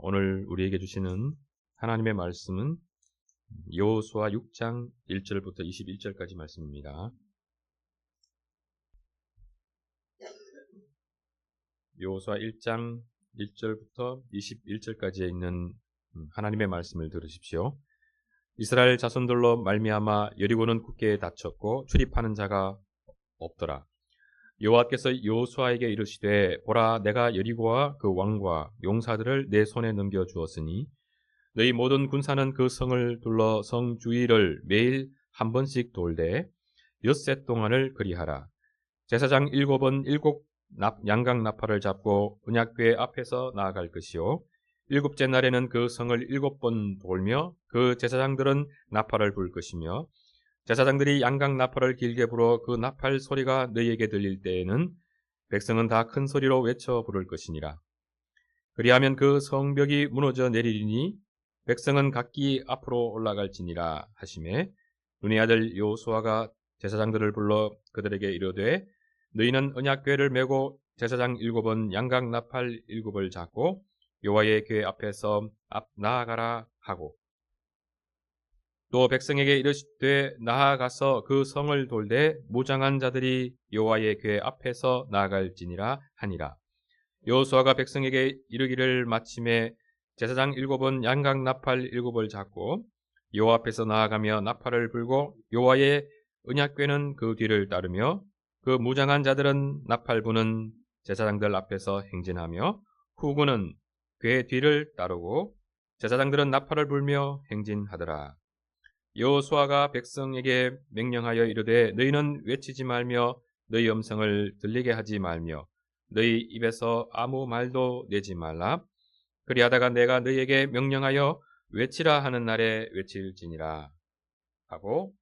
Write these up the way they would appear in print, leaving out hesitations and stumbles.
오늘 우리에게 주시는 하나님의 말씀은 여호수아 6장 1절부터 21절까지 말씀입니다. 여호수아 1장 1절부터 21절까지에 있는 하나님의 말씀을 들으십시오. 이스라엘 자손들로 말미암아 여리고는 굳게 닫혔고 출입하는 자가 없더라. 여호와께서 여호수아에게 이르시되 보라 내가 여리고와 그 왕과 용사들을 내 손에 넘겨 주었으니 너희 모든 군사는 그 성을 둘러 성 주위를 매일 한 번씩 돌되 엿새 동안을 그리하라. 제사장 7은 7 양각 나팔을 잡고 언약궤 앞에서 나아갈 것이요 7째 날에는 그 성을 7번 돌며 그 제사장들은 나팔을 불 것이며 제사장들이 양각 나팔을 길게 불어 그 나팔 소리가 너희에게 들릴 때에는 백성은 다 큰 소리로 외쳐 부를 것이니라. 그리하면 그 성벽이 무너져 내리리니 백성은 각기 앞으로 올라갈지니라 하시매 눈의 아들 여호수아가 제사장들을 불러 그들에게 이르되 너희는 언약궤를 메고 제사장 7은 양각 나팔 7을 잡고 여호와의 궤 앞에서 나아가라 하고 또 백성에게 이르시되 나아가서 그 성을 돌되 무장한 자들이 여호와의 궤 앞에서 나아갈지니라 하니라. 여호수아가 백성에게 이르기를 마침에 제사장 7은 양각 나팔 7을 잡고 여호와 앞에서 나아가며 나팔을 불고 여호와의 언약궤는 그 뒤를 따르며 그 무장한 자들은 나팔 부는 제사장들 앞에서 행진하며 후군은 궤 뒤를 따르고 제사장들은 나팔을 불며 행진하더라. 여호수아가 백성에게 명령하여 이르되 너희는 외치지 말며 너희 음성을 들리게 하지 말며 너희 입에서 아무 말도 내지 말라. 그리하다가 내가 너희에게 명령하여 외치라 하는 날에 외칠지니라 하고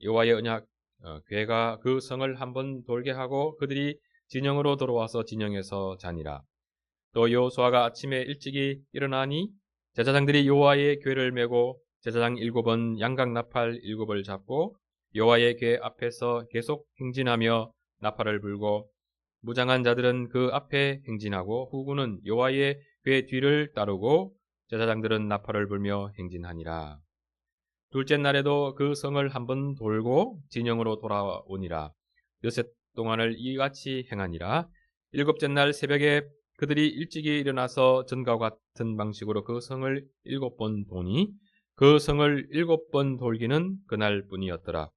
여호와의 언약 궤가 그 성을 한번 돌게 하고 그들이 진영으로 돌아와서 진영에서 자니라. 또 여호수아가 아침에 일찍이 일어나니 제사장들이 여호와의 궤를 메고 제사장 7은 양각 나팔 7을 잡고 여호와의 궤 앞에서 계속 행진하며 나팔을 불고 무장한 자들은 그 앞에 행진하고 후군은 여호와의 궤 뒤를 따르고 제사장들은 나팔을 불며 행진하니라. 둘째 날에도 그 성을 한번 돌고 진영으로 돌아오니라. 엿새 동안을 이같이 행하니라. 7째 날 새벽에 그들이 일찍이 일어나서 전과 같은 방식으로 그 성을 7번 도니 그 성을 7번 돌기는 그날뿐이었더라.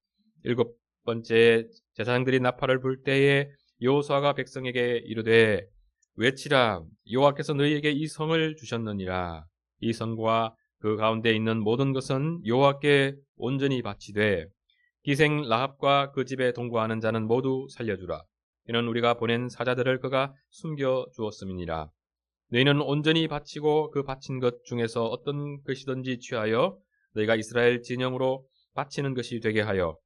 7번째 제사장들이 나팔을 불 때에 여호수아가 백성에게 이르되 외치라. 여호와께서 너희에게 이 성을 주셨느니라. 이 성과 그 가운데 있는 모든 것은 여호와께 온전히 바치되 기생 라합과 그 집에 동거하는 자는 모두 살려주라. 이는 우리가 보낸 사자들을 그가 숨겨 주었음이니라. 너희는 온전히 바치고 그 바친 것 중에서 어떤 것이든지 취하여 너희가 이스라엘 진영으로 바치는 것이 되게 하여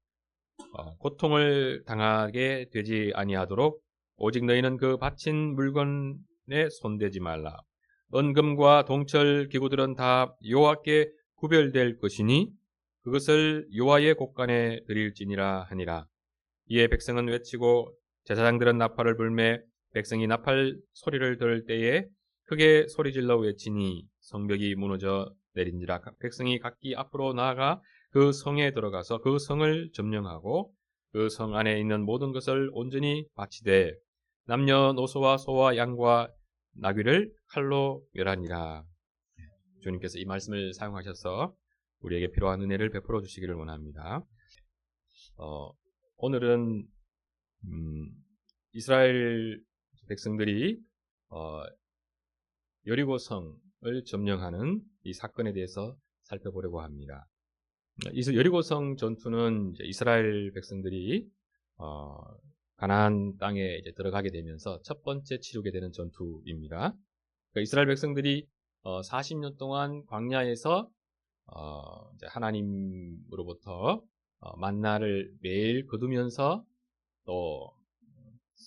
고통을 당하게 되지 아니하도록 오직 너희는 그 바친 물건에 손대지 말라. 은금과 동철 기구들은 다 여호와께 구별될 것이니 그것을 여호와의 곳간에 드릴지니라 하니라. 이에 백성은 외치고 제사장들은 나팔을 불매 백성이 나팔 소리를 들을 때에 크게 소리질러 외치니 성벽이 무너져 내린지라. 백성이 각기 앞으로 나아가 그 성에 들어가서 그 성을 점령하고 그 성 안에 있는 모든 것을 온전히 바치되 남녀노소와 소와 양과 나귀를 칼로 멸하니라. 주님께서 이 말씀을 사용하셔서 우리에게 필요한 은혜를 베풀어 주시기를 원합니다. 오늘은 이스라엘 백성들이 여리고 성을 점령하는 이 사건에 대해서 살펴보려고 합니다. 이 여리고 성 전투는 이스라엘 백성들이 가나안 땅에 들어가게 되면서 첫 번째 치르게 되는 전투입니다. 그러니까 이스라엘 백성들이 40년 동안 광야에서 하나님으로부터 만나를 매일 거두면서 또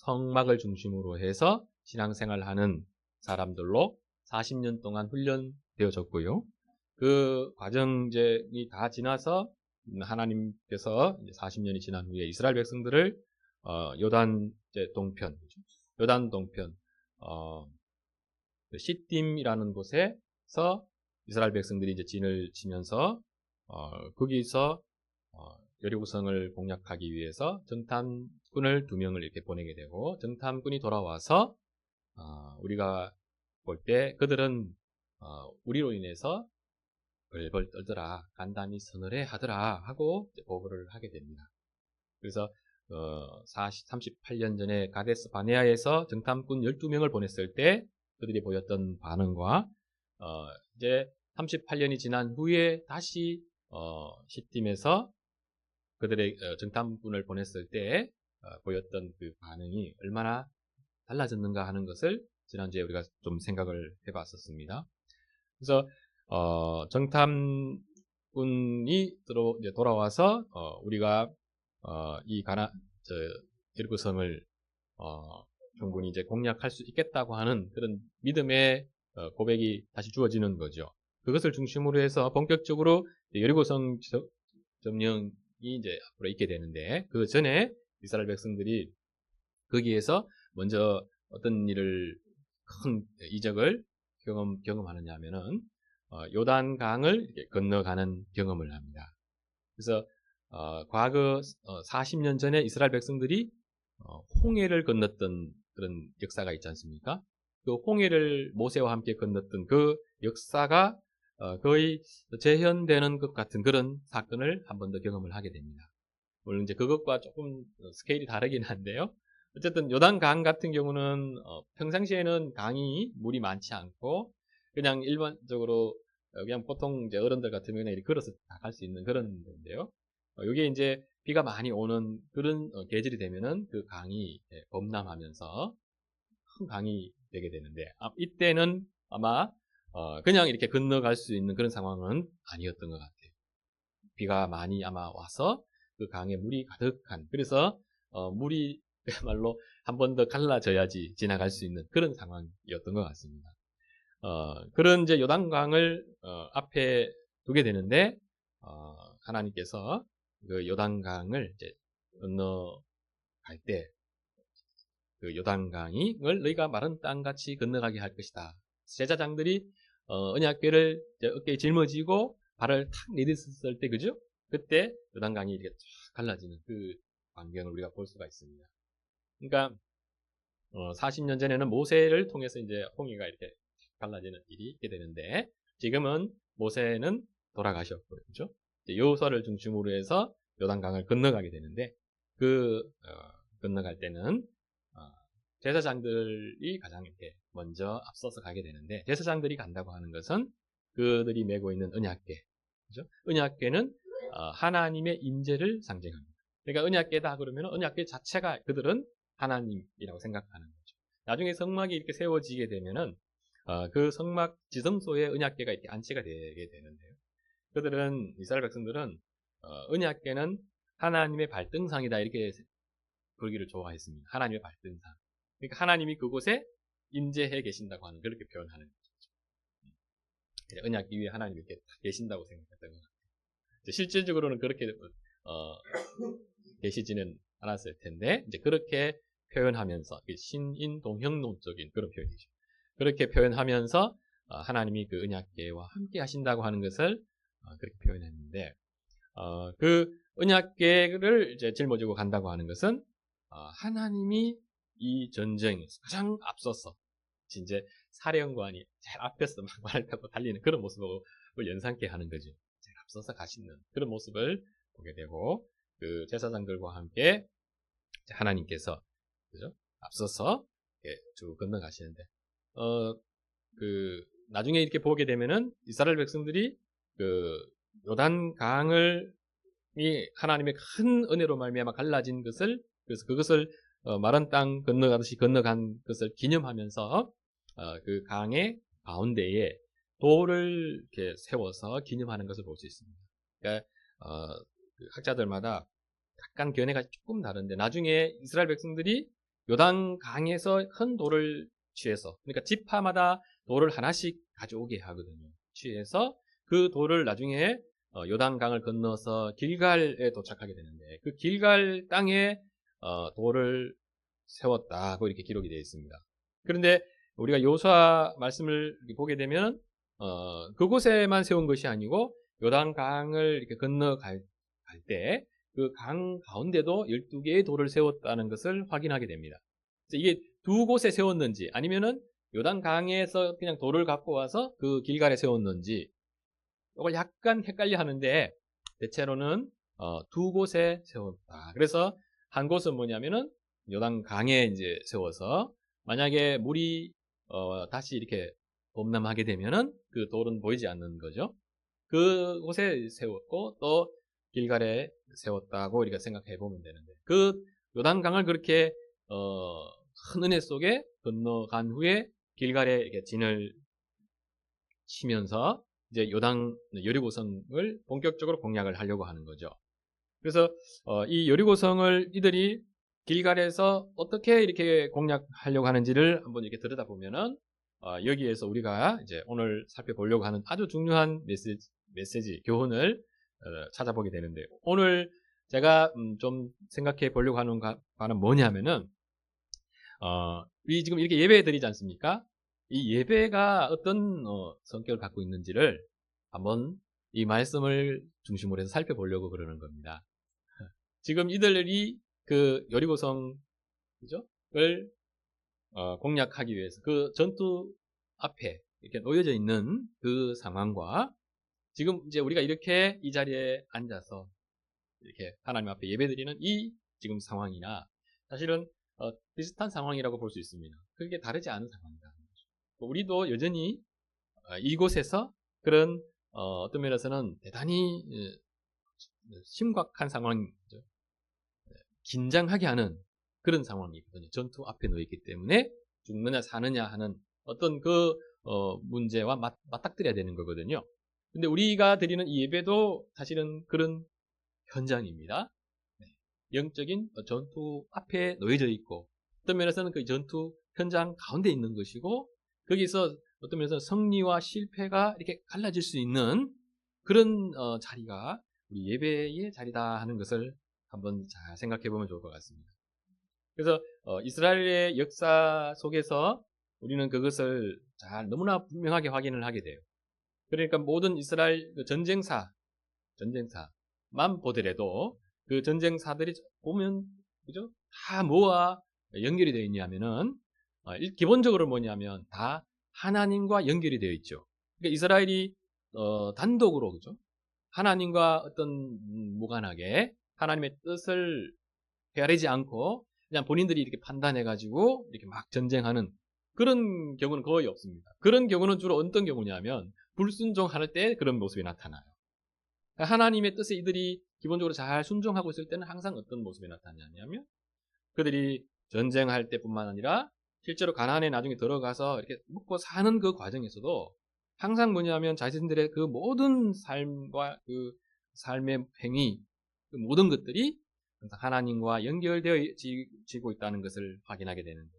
성막을 중심으로 해서 신앙생활하는 사람들로 40년 동안 훈련되어졌고요. 그 과정이 다 지나서 하나님께서 40년이 지난 후에 이스라엘 백성들을 요단 동편 시딤이라는 곳에 이스라엘 백성들이 이제 진을 치면서 거기서 여리고성을 공략하기 위해서 정탐꾼을 2명을 이렇게 보내게 되고, 정탐꾼이 돌아와서 우리가 볼 때 그들은 우리로 인해서 벌벌 떨더라, 간담이 서늘해 하더라 하고 보고를 하게 됩니다. 그래서 38년 전에 가데스 바네아에서 정탐꾼 12명을 보냈을 때 그들이 보였던 반응과 이제 38년이 지난 후에 다시 시팀에서 그들의 정탐꾼을 보냈을 때 보였던 그 반응이 얼마나 달라졌는가 하는 것을 지난주에 우리가 좀 생각을 해봤었습니다. 그래서 정탐꾼이 이제 돌아와서 우리가 이 여리고성을 충분히 이제 공략할 수 있겠다고 하는 그런 믿음의 고백이 다시 주어지는 거죠. 그것을 중심으로 해서 본격적으로 여리고성 점령이 이제 앞으로 있게 되는데, 그 전에 이스라엘 백성들이 거기에서 먼저 어떤 일을, 큰 이적을 경험하느냐 하면은 요단강을 이렇게 건너가는 경험을 합니다. 그래서 과거 40년 전에 이스라엘 백성들이 홍해를 건넜던 그런 역사가 있지 않습니까? 그 홍해를 모세와 함께 건넜던 그 역사가 거의 재현되는 것 같은 그런 사건을 한 번 더 경험을 하게 됩니다. 물론 이제 그것과 조금 스케일이 다르긴 한데요. 어쨌든 요단강 같은 경우는 평상시에는 강이 물이 많지 않고 그냥 일반적으로 그냥 보통 이제 어른들 같으면 이렇게 걸어서 다 갈 수 있는 그런 데인데요. 이게 이제 비가 많이 오는 그런 계절이 되면은 그 강이 범람하면서 큰 강이 되게 되는데, 이때는 아마 그냥 이렇게 건너갈 수 있는 그런 상황은 아니었던 것 같아요. 비가 많이 아마 와서 그 강에 물이 가득한, 그래서 물이 그야말로 한 번 더 갈라져야지 지나갈 수 있는 그런 상황이었던 것 같습니다. 그런 이제 요단강을 앞에 두게 되는데, 하나님께서 그 요단강을 이제 건너갈 때 그 요단강을 너희가 마른 땅같이 건너가게 할 것이다. 제사장들이 언약궤를 어깨에 짊어지고 발을 탁 내딛었을 때, 그죠? 그때 요단강이 이렇게 쫙 갈라지는 그 광경을 우리가 볼 수가 있습니다. 그러니까 40년 전에는 모세를 통해서 이제 홍해가 이렇게 갈라지는 일이 있게 되는데, 지금은 모세는 돌아가셨고요, 그죠? 여호수아를 중심으로 해서 요단강을 건너가게 되는데, 건너갈 때는 제사장들이 가장 이렇게 먼저 앞서서 가게 되는데, 제사장들이 간다고 하는 것은 그들이 메고 있는 언약궤, 그죠? 언약궤는 하나님의 임재를 상징합니다. 그러니까 언약궤다 그러면 언약궤 자체가 그들은 하나님이라고 생각하는 거죠. 나중에 성막이 이렇게 세워지게 되면은 그 성막 지성소에 언약궤가 이렇게 안치가 되게 되는데요. 그들은, 이스라엘 백성들은 언약궤는 하나님의 발등상이다 이렇게 부르기를 좋아했습니다. 하나님의 발등상. 그러니까 하나님이 그곳에 임재해 계신다고 하는, 그렇게 표현하는 거죠. 언약궤 위에 하나님이 이렇게 계신다고 생각했던 것 같아요. 실질적으로는 그렇게 계시지는 않았을 텐데, 이제 그렇게 표현하면서 신인 동형론적인 그런 표현이죠. 그렇게 표현하면서 하나님이 그 언약궤와 함께 하신다고 하는 것을 그렇게 표현했는데, 그 언약궤를 이제 짊어지고 간다고 하는 것은 하나님이 이 전쟁에서 가장 앞서서 이제 사령관이 제일 앞에서 막 말을 타고 달리는 그런 모습을 연상케 하는 거죠. 제일 앞서서 가시는 그런 모습을 보게 되고, 그 제사장들과 함께 하나님께서, 그죠? 앞서서 이렇게 쭉 건너가시는데, 나중에 이렇게 보게 되면은 이스라엘 백성들이 그 요단강을 하나님의 큰 은혜로 말미암아 갈라진 것을, 그래서 그것을 마른 땅 건너가듯이 건너간 것을 기념하면서 그 강의 가운데에 돌을 이렇게 세워서 기념하는 것을 볼 수 있습니다. 그러니까 그 학자들마다 약간 견해가 조금 다른데, 나중에 이스라엘 백성들이 요단강에서 큰 돌을 취해서, 그러니까 지파마다 돌을 하나씩 가져오게 하거든요. 취해서 그 돌을 나중에 요단강을 건너서 길갈에 도착하게 되는데, 그 길갈 땅에 돌을 세웠다고 이렇게 기록이 되어 있습니다. 그런데 우리가 여호수아 말씀을 보게 되면 그곳에만 세운 것이 아니고 요단강을 이렇게 건너갈 때 그 강 가운데도 12개의 돌을 세웠다는 것을 확인하게 됩니다. 이게 두 곳에 세웠는지 아니면은 요단강에서 그냥 돌을 갖고 와서 그 길갈에 세웠는지 이걸 약간 헷갈려 하는데 대체로는 두 곳에 세웠다. 그래서 한 곳은 뭐냐면은 요단강에 이제 세워서 만약에 물이 다시 이렇게 범람하게 되면은 그 돌은 보이지 않는 거죠. 그곳에 세웠고 또 길갈에 세웠다고 우리가 생각해 보면 되는데 그 요단강을 그렇게 큰 은혜 속에 건너간 후에 길갈에 이렇게 진을 치면서 이제 여리고성을 본격적으로 공략을 하려고 하는 거죠. 그래서 이 여리고성을 이들이 길갈에서 어떻게 이렇게 공략하려고 하는지를 한번 이렇게 들여다보면은 여기에서 우리가 이제 오늘 살펴보려고 하는 아주 중요한 메시지 교훈을 찾아보게 되는데 오늘 제가 좀 생각해 보려고 하는 바는 뭐냐면은 우리 지금 이렇게 예배 드리지 않습니까? 이 예배가 어떤 성격을 갖고 있는지를 한번 이 말씀을 중심으로 해서 살펴보려고 그러는 겁니다. 지금 이들이 그 여리고성 그죠?을 공략하기 위해서 그 전투 앞에 이렇게 놓여져 있는 그 상황과 지금 이제 우리가 이렇게 이 자리에 앉아서 이렇게 하나님 앞에 예배드리는 이 지금 상황이나 사실은 비슷한 상황이라고 볼 수 있습니다. 그게 다르지 않은 상황이다. 우리도 여전히 이곳에서 그런 어떤 면에서는 대단히 심각한 상황이죠. 긴장하게 하는 그런 상황이거든요. 전투 앞에 놓여 있기 때문에 죽느냐 사느냐 하는 어떤 그 문제와 맞닥뜨려야 되는 거거든요. 근데 우리가 드리는 이 예배도 사실은 그런 현장입니다. 영적인 전투 앞에 놓여져 있고 어떤 면에서는 그 전투 현장 가운데 있는 것이고 거기서 어떤 면에서 승리와 실패가 이렇게 갈라질 수 있는 그런 자리가 우리 예배의 자리다 하는 것을 한번 잘 생각해 보면 좋을 것 같습니다. 그래서 이스라엘의 역사 속에서 우리는 그것을 잘 너무나 분명하게 확인을 하게 돼요. 그러니까 모든 이스라엘 전쟁사만 보더라도 그 전쟁사들이 보면 그죠? 다 뭐와 연결이 되어 있냐면은 기본적으로 뭐냐면 다 하나님과 연결이 되어 있죠. 그러니까 이스라엘이 단독으로 그죠? 하나님과 어떤 무관하게 하나님의 뜻을 헤아리지 않고 그냥 본인들이 이렇게 판단해가지고 이렇게 막 전쟁하는 그런 경우는 거의 없습니다. 그런 경우는 주로 어떤 경우냐면 불순종할 때 그런 모습이 나타나요. 그러니까 하나님의 뜻에 이들이 기본적으로 잘 순종하고 있을 때는 항상 어떤 모습이 나타나냐면 그들이 전쟁할 때뿐만 아니라 실제로 가나안에 나중에 들어가서 이렇게 먹고 사는 그 과정에서도 항상 뭐냐면 자신들의 그 모든 삶과 그 삶의 행위, 그 모든 것들이 하나님과 연결되어지고 있다는 것을 확인하게 되는데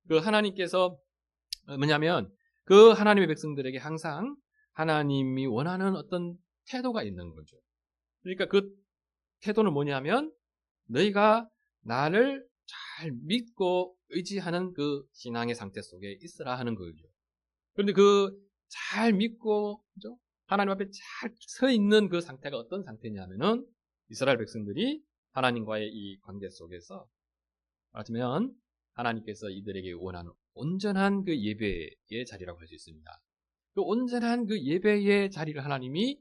그 하나님께서 뭐냐면 그 하나님의 백성들에게 항상 하나님이 원하는 어떤 태도가 있는 거죠. 그러니까 그 태도는 뭐냐면 너희가 나를 잘 믿고 의지하는 그 신앙의 상태 속에 있으라 하는 거죠. 그런데 그 잘 믿고 그죠? 하나님 앞에 잘 서 있는 그 상태가 어떤 상태냐면은 이스라엘 백성들이 하나님과의 이 관계 속에서 말하자면 하나님께서 이들에게 원하는 온전한 그 예배의 자리라고 할 수 있습니다. 그 온전한 그 예배의 자리를 하나님이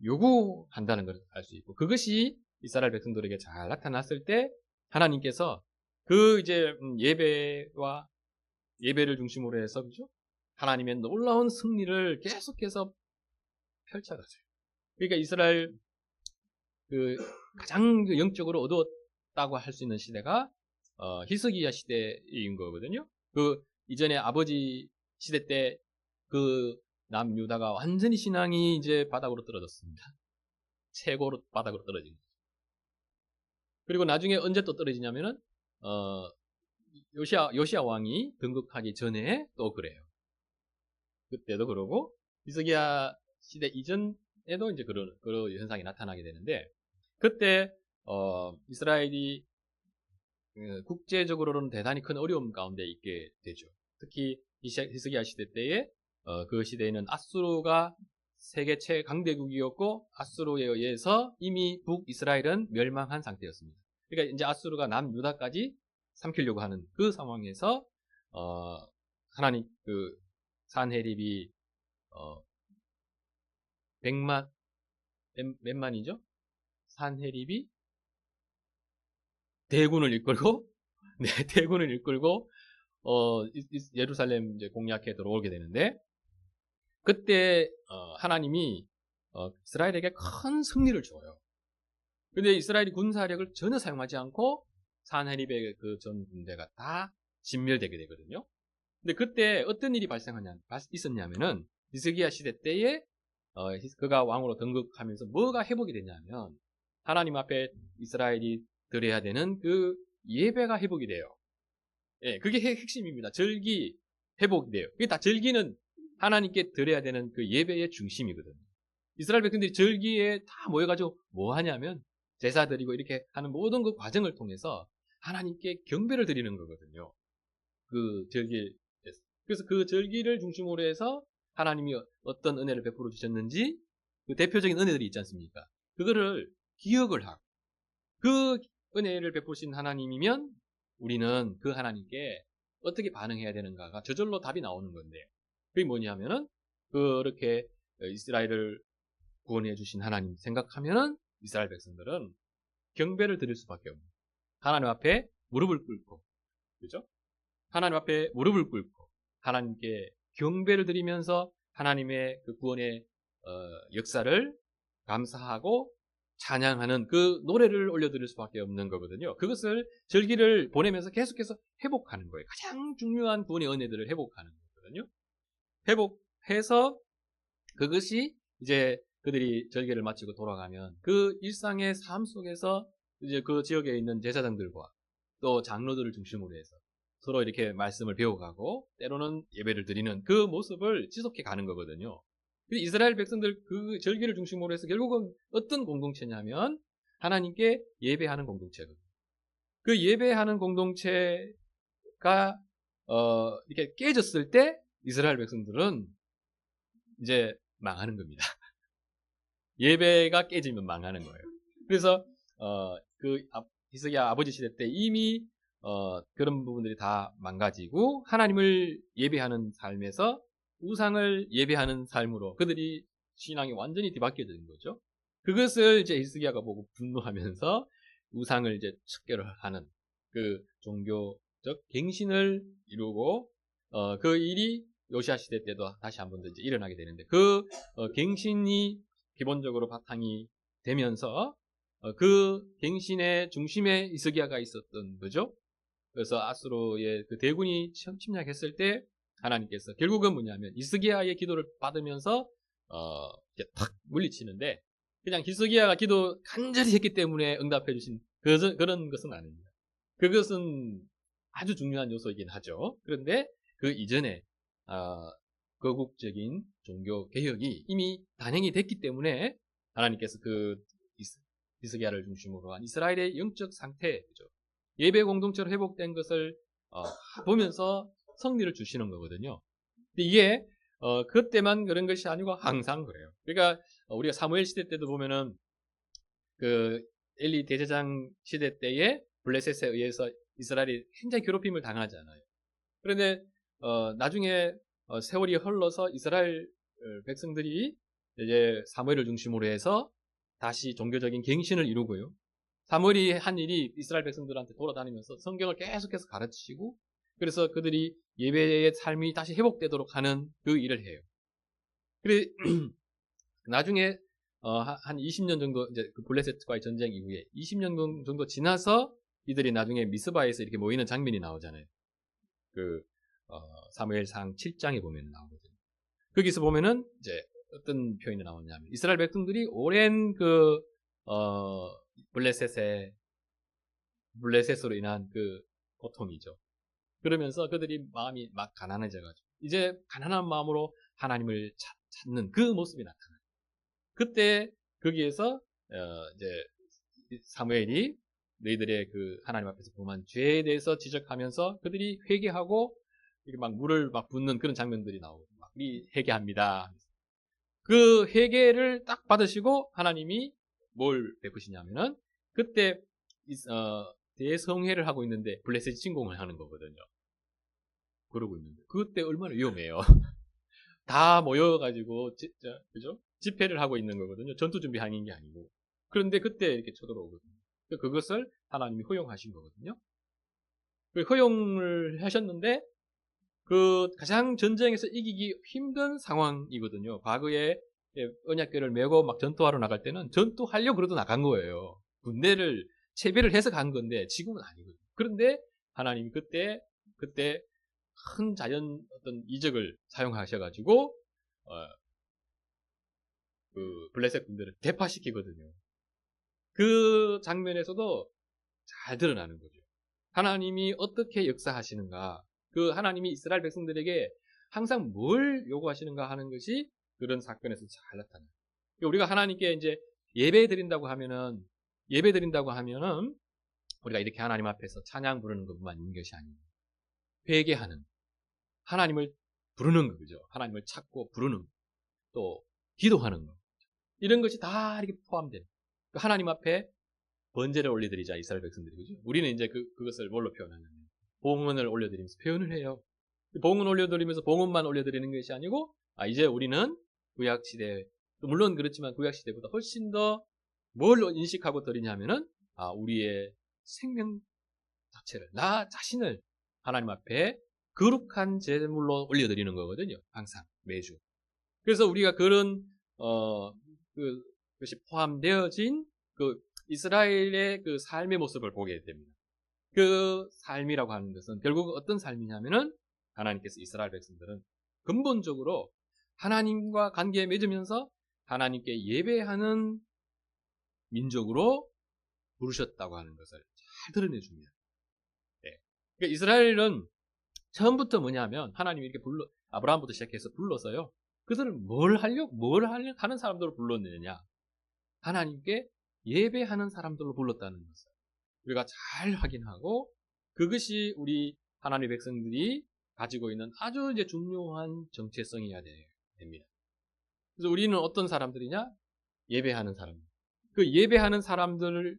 요구한다는 걸 알 수 있고 그것이 이스라엘 백성들에게 잘 나타났을 때 하나님께서 그 이제 예배와 예배를 중심으로 해서 그죠? 하나님의 놀라운 승리를 계속해서 펼쳐가세요. 그러니까 이스라엘 그 가장 영적으로 어두웠다고 할 수 있는 시대가 히스기야 시대인 거거든요. 그 이전에 아버지 시대 때 그 남유다가 완전히 신앙이 이제 바닥으로 떨어졌습니다. 최고로 바닥으로 떨어진 거죠. 그리고 나중에 언제 또 떨어지냐면은 요시야 왕이 등극하기 전에 또 그래요. 그때도 그러고 히스기야 시대 이전에도 이제 그런 현상이 나타나게 되는데 그때 이스라엘이 국제적으로는 대단히 큰 어려움 가운데 있게 되죠. 특히 히스기야 시대 때에 그 시대에는 아수르가 세계 최강대국이었고 아수르에 의해서 이미 북이스라엘은 멸망한 상태였습니다. 그러니까 이제 아수르가 남유다까지 삼키려고 하는 그 상황에서 하나님 그 산헤립이 100만 몇 만이죠? 산헤립이 대군을 이끌고 네, 대군을 이끌고 예루살렘 이제 공략해 들어오게 되는데 그때 하나님이 이스라엘에게 큰 승리를 줘요. 근데 이스라엘이 군사력을 전혀 사용하지 않고 산헤립의 그 전 군대가 다 진멸되게 되거든요. 근데 그때 어떤 일이 있었냐면은 히스기야 시대 때에 그가 왕으로 등극하면서 뭐가 회복이 되냐면 하나님 앞에 이스라엘이 드려야 되는 그 예배가 회복이 돼요. 예, 그게 핵심입니다. 절기 회복이 돼요. 그게 다 절기는 하나님께 드려야 되는 그 예배의 중심이거든요. 이스라엘 백성들이 절기에 다 모여가지고 뭐 하냐면 제사 드리고 이렇게 하는 모든 그 과정을 통해서 하나님께 경배를 드리는 거거든요. 그 절기. 그래서 그 절기를 중심으로 해서 하나님이 어떤 은혜를 베풀어 주셨는지 그 대표적인 은혜들이 있지 않습니까? 그거를 기억을 하고 그 은혜를 베푸신 하나님이면 우리는 그 하나님께 어떻게 반응해야 되는가가 저절로 답이 나오는 건데 그게 뭐냐면은 그렇게 이스라엘을 구원해 주신 하나님 생각하면은 이스라엘 백성들은 경배를 드릴 수밖에 없는 하나님 앞에 무릎을 꿇고 그죠? 하나님 앞에 무릎을 꿇고 하나님께 경배를 드리면서 하나님의 그 구원의 역사를 감사하고 찬양하는 그 노래를 올려드릴 수밖에 없는 거거든요. 그것을 절기를 보내면서 계속해서 회복하는 거예요. 가장 중요한 구원의 은혜들을 회복하는 거거든요. 회복해서 그것이 이제 그들이 절기를 마치고 돌아가면 그 일상의 삶 속에서 이제 그 지역에 있는 제사장들과 또 장로들을 중심으로 해서 서로 이렇게 말씀을 배워가고 때로는 예배를 드리는 그 모습을 지속해 가는 거거든요. 이스라엘 백성들 그 절기를 중심으로 해서 결국은 어떤 공동체냐면 하나님께 예배하는 공동체거든요. 그 예배하는 공동체가 이렇게 깨졌을 때 이스라엘 백성들은 이제 망하는 겁니다. 예배가 깨지면 망하는 거예요. 그래서 그 히스기야 아버지 시대 때 이미 그런 부분들이 다 망가지고 하나님을 예배하는 삶에서 우상을 예배하는 삶으로 그들이 신앙이 완전히 뒤바뀌어진 거죠. 그것을 이제 히스기야가 보고 분노하면서 우상을 이제 척결을 하는 그 종교적 갱신을 이루고 그 일이 요시야 시대 때도 다시 한 번 더 이제 일어나게 되는데 그 갱신이 기본적으로 바탕이 되면서 그 갱신의 중심에 히스기야가 있었던 거죠. 그래서 아수르의 그 대군이 침략했을 때 하나님께서 결국은 뭐냐면 히스기야의 기도를 받으면서 이제 탁 물리치는데 그냥 히스기야가 기도 간절히 했기 때문에 응답해 주신 그런 것은 아닙니다. 그것은 아주 중요한 요소이긴 하죠. 그런데 그 이전에 거국적인 종교 개혁이 이미 단행이 됐기 때문에 하나님께서 그 히스기야를 중심으로 한 이스라엘의 영적 상태, 그죠? 예배 공동체로 회복된 것을 보면서 승리를 주시는 거거든요. 근데 이게 그때만 그런 것이 아니고 항상 그래요. 그러니까 우리가 사무엘 시대 때도 보면은 그 엘리 대제사장 시대 때에 블레셋에 의해서 이스라엘이 굉장히 괴롭힘을 당하잖아요. 그런데 나중에 세월이 흘러서 이스라엘 백성들이 이제 사무엘을 중심으로 해서 다시 종교적인 갱신을 이루고요. 사무엘이 한 일이 이스라엘 백성들한테 돌아다니면서 성경을 계속해서 가르치고 그래서 그들이 예배의 삶이 다시 회복되도록 하는 그 일을 해요. 그래 나중에 한 20년 정도 이제 그 블레셋과의 전쟁 이후에 20년 정도 지나서 이들이 나중에 미스바에서 이렇게 모이는 장면이 나오잖아요. 그 사무엘상 7장에 보면 나오거든요. 거기서 보면은 이제 어떤 표현이 나오냐면 이스라엘 백성들이 오랜 그 블레셋으로 인한 그 고통이죠. 그러면서 그들이 마음이 막 가난해져가지고 이제 가난한 마음으로 하나님을 찾는 그 모습이 나타나요. 그때 거기에서 이제 사무엘이 너희들의 그 하나님 앞에서 범한 죄에 대해서 지적하면서 그들이 회개하고 이렇게 막 물을 막 붓는 그런 장면들이 나오고 막 우리 회개합니다. 그 회개를 딱 받으시고 하나님이 뭘 베푸시냐면은 그때 대성회를 하고 있는데 블레셋 침공을 하는 거거든요. 그러고 있는데 그때 얼마나 위험해요. 다 모여가지고 그죠? 집회를 하고 있는 거거든요. 전투 준비하는 게 아니고. 그런데 그때 이렇게 쳐들어오거든요. 그것을 하나님이 허용하신 거거든요. 허용을 하셨는데 그 가장 전쟁에서 이기기 힘든 상황이거든요. 과거에 언약궤를 메고 막 전투하러 나갈 때는 전투하려고 그러도 나간 거예요. 군대를 체배를 해서 간 건데 지금은 아니거든요. 그런데 하나님이 그때 큰 자연 어떤 이적을 사용하셔가지고 그 블레셋 군대를 대파시키거든요. 그 장면에서도 잘 드러나는 거죠. 하나님이 어떻게 역사하시는가, 그 하나님이 이스라엘 백성들에게 항상 뭘 요구하시는가 하는 것이 그런 사건에서 잘 나타나요. 우리가 하나님께 이제 예배 드린다고 하면은 우리가 이렇게 하나님 앞에서 찬양 부르는 것만 있는 것이 아니에요. 회개하는, 하나님을 부르는 거죠. 하나님을 찾고 부르는 거. 또 기도하는 거. 이런 것이 다 이렇게 포함된. 하나님 앞에 번제를 올려드리자, 이스라엘 백성들이. 그죠? 우리는 이제 그것을 뭘로 표현하냐면, 봉헌을 올려드리면서 표현을 해요. 봉헌 올려드리면서 봉헌만 올려드리는 것이 아니고, 이제 우리는 구약시대, 물론 그렇지만 구약시대보다 훨씬 더 뭘 인식하고 드리냐면은, 우리의 생명 자체를, 나 자신을 하나님 앞에 거룩한 제물로 올려드리는 거거든요. 항상, 매주. 그래서 우리가 그런, 그것이 포함되어진 이스라엘의 그 삶의 모습을 보게 됩니다. 그 삶이라고 하는 것은 결국 어떤 삶이냐면은 하나님께서 이스라엘 백성들은 근본적으로 하나님과 관계에 맺으면서 하나님께 예배하는 민족으로 부르셨다고 하는 것을 잘 드러내 줍니다. 네. 그러니까 이스라엘은 처음부터 뭐냐면 하나님이 이렇게 아브라함부터 시작해서 불러서요. 그들은 뭘 하는 사람들로 불렀느냐? 하나님께 예배하는 사람들로 불렀다는 것을 우리가 잘 확인하고 그것이 우리 하나님의 백성들이 가지고 있는 아주 이제 중요한 정체성이어야 됩니다. 그래서 우리는 어떤 사람들이냐? 예배하는 사람. 그 예배하는 사람들로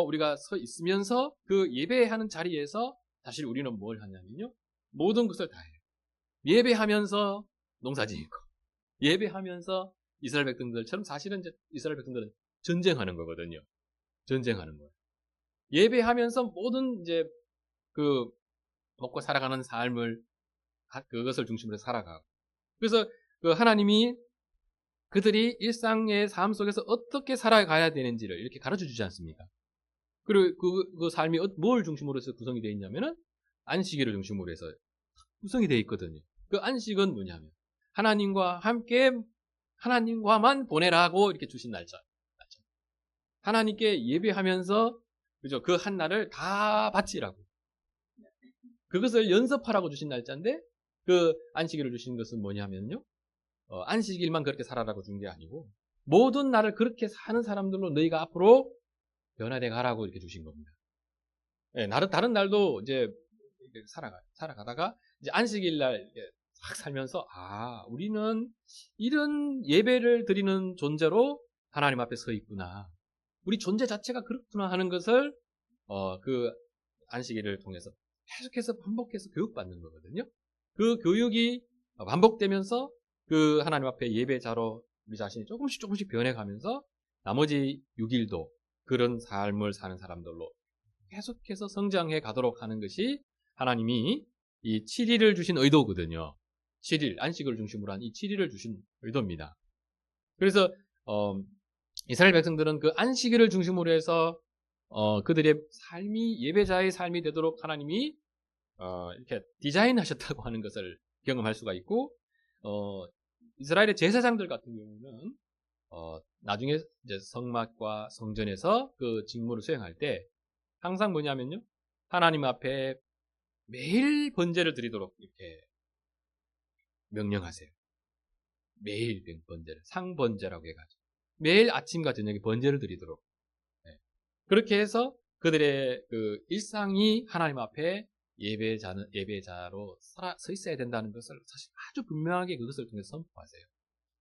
우리가 서 있으면서 그 예배하는 자리에서 사실 우리는 뭘 하냐면요. 모든 것을 다 해요. 예배하면서 농사 짓고 예배하면서 이스라엘 백성들처럼 사실은 이제 이스라엘 백성들은 전쟁하는 거거든요. 전쟁하는 거예요. 예배하면서 모든 이제 그 먹고 살아가는 삶을 그것을 중심으로 살아가고. 그래서 그 하나님이 그들이 일상의 삶 속에서 어떻게 살아가야 되는지를 이렇게 가르쳐 주지 않습니까? 그리고 그 삶이 뭘 중심으로 해서 구성이 되어 있냐면은 안식일을 중심으로 해서 구성이 되어 있거든요. 그 안식은 뭐냐면 하나님과 함께 하나님과만 보내라고 이렇게 주신 날짜. 하나님께 예배하면서 그죠? 그 한 날을 다 바치라고. 그것을 연습하라고 주신 날짜인데 그 안식일을 주신 것은 뭐냐면요. 안식일만 그렇게 살아라고 준 게 아니고 모든 날을 그렇게 사는 사람들로 너희가 앞으로 변화돼 가라고 이렇게 주신 겁니다. 네, 다른 날도 이제 살아가다가 이제 안식일 날 싹 살면서 우리는 이런 예배를 드리는 존재로 하나님 앞에 서 있구나. 우리 존재 자체가 그렇구나 하는 것을 그 안식일을 통해서 계속해서 반복해서 교육받는 거거든요. 그 교육이 반복되면서 그 하나님 앞에 예배자로 우리 자신이 조금씩 변해가면서 나머지 6일도 그런 삶을 사는 사람들로 계속해서 성장해 가도록 하는 것이 하나님이 이 7일을 주신 의도거든요. 7일, 안식을 중심으로 한 이 7일을 주신 의도입니다. 그래서 이스라엘 백성들은 그 안식일을 중심으로 해서 그들의 삶이 예배자의 삶이 되도록 하나님이 이렇게 디자인하셨다고 하는 것을 경험할 수가 있고 이스라엘의 제사장들 같은 경우는 나중에 이제 성막과 성전에서 그 직무를 수행할 때 항상 뭐냐면요 하나님 앞에 매일 번제를 드리도록 이렇게 명령하세요. 매일 번제를 상번제라고 해가지고 매일 아침과 저녁에 번제를 드리도록 그렇게 해서 그들의 그 일상이 하나님 앞에 예배자로 서 있어야 된다는 것을 사실 아주 분명하게 그것을 통해서 선포하세요.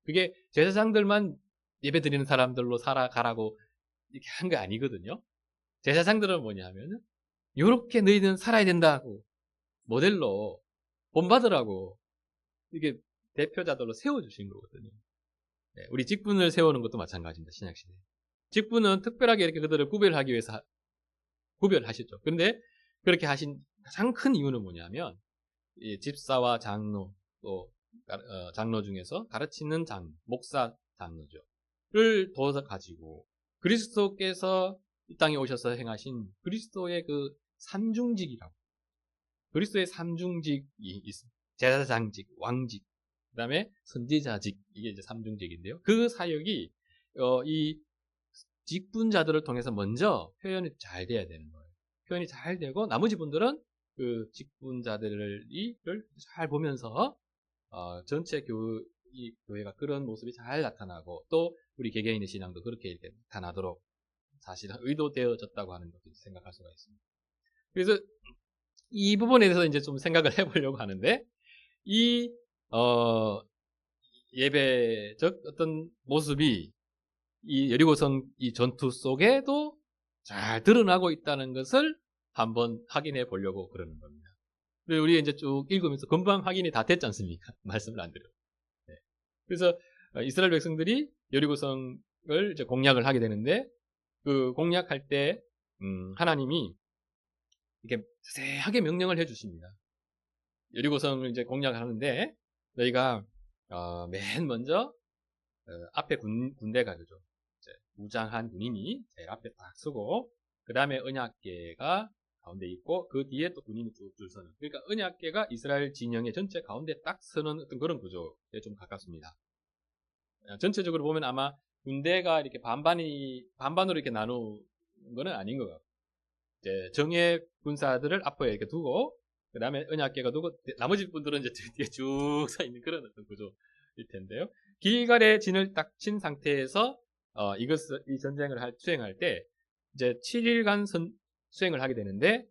그게 제사장들만 예배 드리는 사람들로 살아가라고 이렇게 한 게 아니거든요. 제사장들은 뭐냐면은 요렇게 너희들은 살아야 된다고 모델로 본받으라고 이게 대표자들로 세워주신 거거든요. 네, 우리 직분을 세우는 것도 마찬가지입니다. 신약시대. 직분은 특별하게 이렇게 그들을 구별하기 위해서 구별하셨죠. 그런데 그렇게 하신 가장 큰 이유는 뭐냐면 이 집사와 장로 또 장로 중에서 가르치는 목사 장로죠.를 둬서 가지고 그리스도께서 이 땅에 오셔서 행하신 그리스도의 그 삼중직이라고 그리스도의 삼중직이 있습니다. 제사장직, 왕직, 그 다음에 선지자직 이게 이제 삼중직인데요. 그 사역이 이 직분자들을 통해서 먼저 표현이 잘 돼야 되는 거예요. 표현이 잘 되고 나머지 분들은 그 직분자들을 잘 보면서 전체 이 교회가 그런 모습이 잘 나타나고 또 우리 개개인의 신앙도 그렇게 이렇게 나타나도록 사실은 의도되어졌다고 하는 것도 생각할 수가 있습니다. 그래서 이 부분에 대해서 이제 좀 생각을 해보려고 하는데 이 예배적 어떤 모습이 이 여리고성 이 전투 속에도 잘 드러나고 있다는 것을 한번 확인해 보려고 그러는 겁니다. 그리고 우리 이제 쭉 읽으면서 금방 확인이 다 됐지 않습니까? 말씀을 안 드려요. 네. 그래서 이스라엘 백성들이 여리고성을 이제 공략을 하게 되는데 그 공략할 때 하나님이 이렇게 자세하게 명령을 해주십니다. 여리고성을 이제 공략하는데 너희가 맨 먼저 앞에 군대가 그죠. 무장한 군인이 제일 앞에 딱 서고 그 다음에 언약궤가 가운데 있고 그 뒤에 또 군인이 쭉 줄 서는 그러니까 언약궤가 이스라엘 진영의 전체 가운데 딱 서는 어떤 그런 구조에 좀 가깝습니다. 전체적으로 보면 아마 군대가 이렇게 반반으로 이렇게 나누는 거는 아닌 것 같고 이제 정예 군사들을 앞에 이렇게 두고 그 다음에 언약궤가 두고 나머지 분들은 이제 뒤에 쭉 서 있는 그런 어떤 구조일 텐데요. 길갈의 진을 딱 친 상태에서 이 전쟁을 수행할 때 이제 7일간 수행을 하게 되는데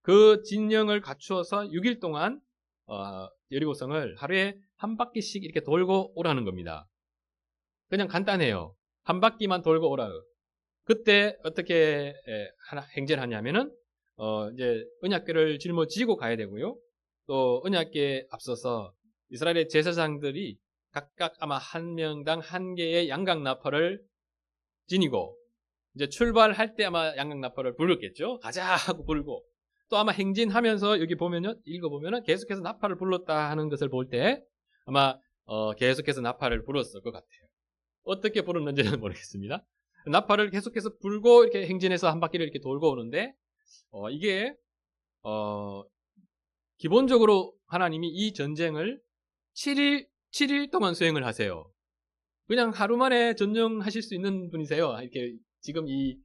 그 진영을 갖추어서 6일 동안 여리고성을 하루에 한 바퀴씩 이렇게 돌고 오라는 겁니다. 그냥 간단해요. 한 바퀴만 돌고 오라. 그때 어떻게 행진을 하냐면은 이제 언약궤를 짊어지고 가야 되고요. 또 언약궤에 앞서서 이스라엘의 제사장들이 각각 아마 한 명당 한 개의 양각나팔을 지니고 이제 출발할 때 아마 양각나팔을 불렀겠죠. 가자 하고 불고 또 아마 행진하면서 여기 보면요 읽어보면은 계속해서 나팔을 불렀다 하는 것을 볼 때 아마 계속해서 나팔을 불었을 것 같아요. 어떻게 불었는지는 모르겠습니다. 나팔을 계속해서 불고 이렇게 행진해서 한 바퀴를 이렇게 돌고 오는데 이게 기본적으로 하나님이 이 전쟁을 7일 동안 수행을 하세요. 그냥 하루 만에 전쟁하실 수 있는 분이세요. 이렇게 지금 이